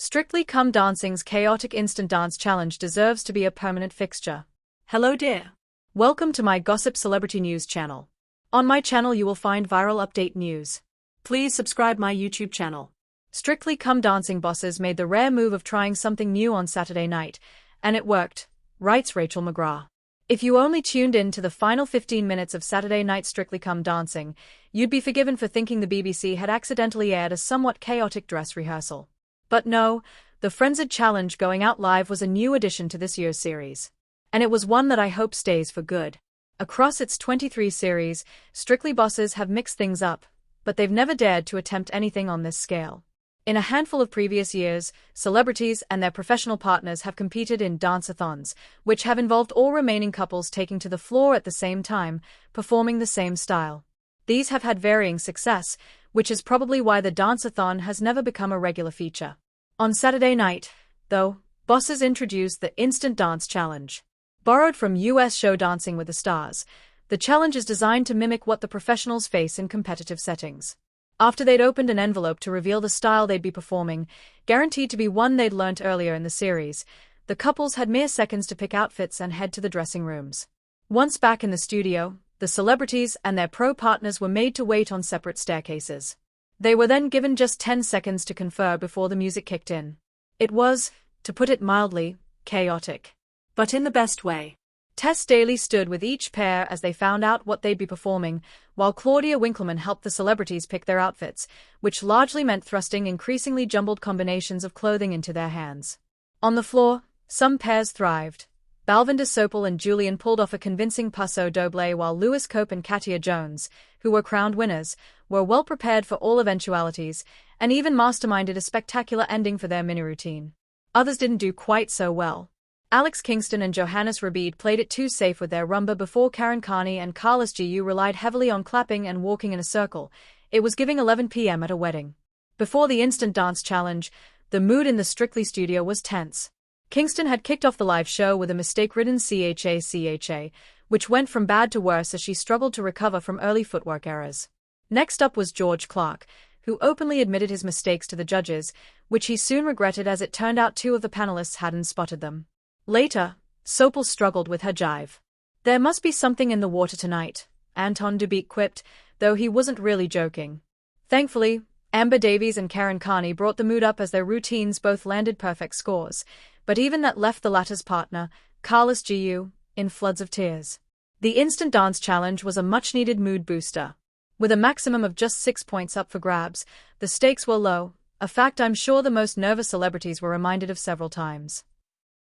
Strictly Come Dancing's chaotic instant dance challenge deserves to be a permanent fixture. Hello dear. Welcome to my Gossip Celebrity News channel. On my channel you will find viral update news. Please subscribe my YouTube channel. Strictly Come Dancing bosses made the rare move of trying something new on Saturday night, and it worked, writes Rachel McGrath. If you only tuned in to the final 15 minutes of Saturday night's Strictly Come Dancing, you'd be forgiven for thinking the BBC had accidentally aired a somewhat chaotic dress rehearsal. But no, the frenzied challenge going out live was a new addition to this year's series. And it was one that I hope stays for good. Across its 23 series, Strictly bosses have mixed things up, but they've never dared to attempt anything on this scale. In a handful of previous years, celebrities and their professional partners have competed in dance-a-thons, which have involved all remaining couples taking to the floor at the same time, performing the same style. These have had varying success, which is probably why the dance-a-thon has never become a regular feature. On Saturday night, though, bosses introduced the Instant Dance Challenge. Borrowed from US show Dancing with the Stars, the challenge is designed to mimic what the professionals face in competitive settings. After they'd opened an envelope to reveal the style they'd be performing, guaranteed to be one they'd learnt earlier in the series, the couples had mere seconds to pick outfits and head to the dressing rooms. Once back in the studio, the celebrities and their pro partners were made to wait on separate staircases. They were then given just 10 seconds to confer before the music kicked in. It was, to put it mildly, chaotic. But in the best way. Tess Daly stood with each pair as they found out what they'd be performing, while Claudia Winkleman helped the celebrities pick their outfits, which largely meant thrusting increasingly jumbled combinations of clothing into their hands. On the floor, some pairs thrived. Balvinder Sopal and Julian pulled off a convincing paso doble while Lewis Cope and Katia Jones, who were crowned winners, were well prepared for all eventualities, and even masterminded a spectacular ending for their mini-routine. Others didn't do quite so well. Alex Kingston and Johannes Rabid played it too safe with their rumba before Karen Carney and Carlos Gu relied heavily on clapping and walking in a circle. It was giving 11 p.m. at a wedding. Before the Instant Dance Challenge, the mood in the Strictly studio was tense. Kingston had kicked off the live show with a mistake-ridden cha, which went from bad to worse as she struggled to recover from early footwork errors. Next up was George Clark, who openly admitted his mistakes to the judges, which he soon regretted as it turned out two of the panelists hadn't spotted them. Later, Sopal struggled with her jive. "There must be something in the water tonight," Anton Dubik quipped, though he wasn't really joking. Thankfully, Amber Davies and Karen Carney brought the mood up as their routines both landed perfect scores, but even that left the latter's partner, Carlos Gu, in floods of tears. The Instant Dance Challenge was a much-needed mood booster. With a maximum of just 6 points up for grabs, the stakes were low, a fact I'm sure the most nervous celebrities were reminded of several times.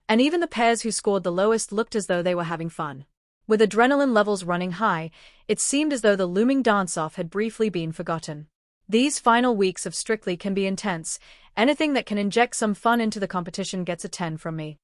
And even the pairs who scored the lowest looked as though they were having fun. With adrenaline levels running high, it seemed as though the looming dance-off had briefly been forgotten. These final weeks of Strictly can be intense. Anything that can inject some fun into the competition gets a 10 from me.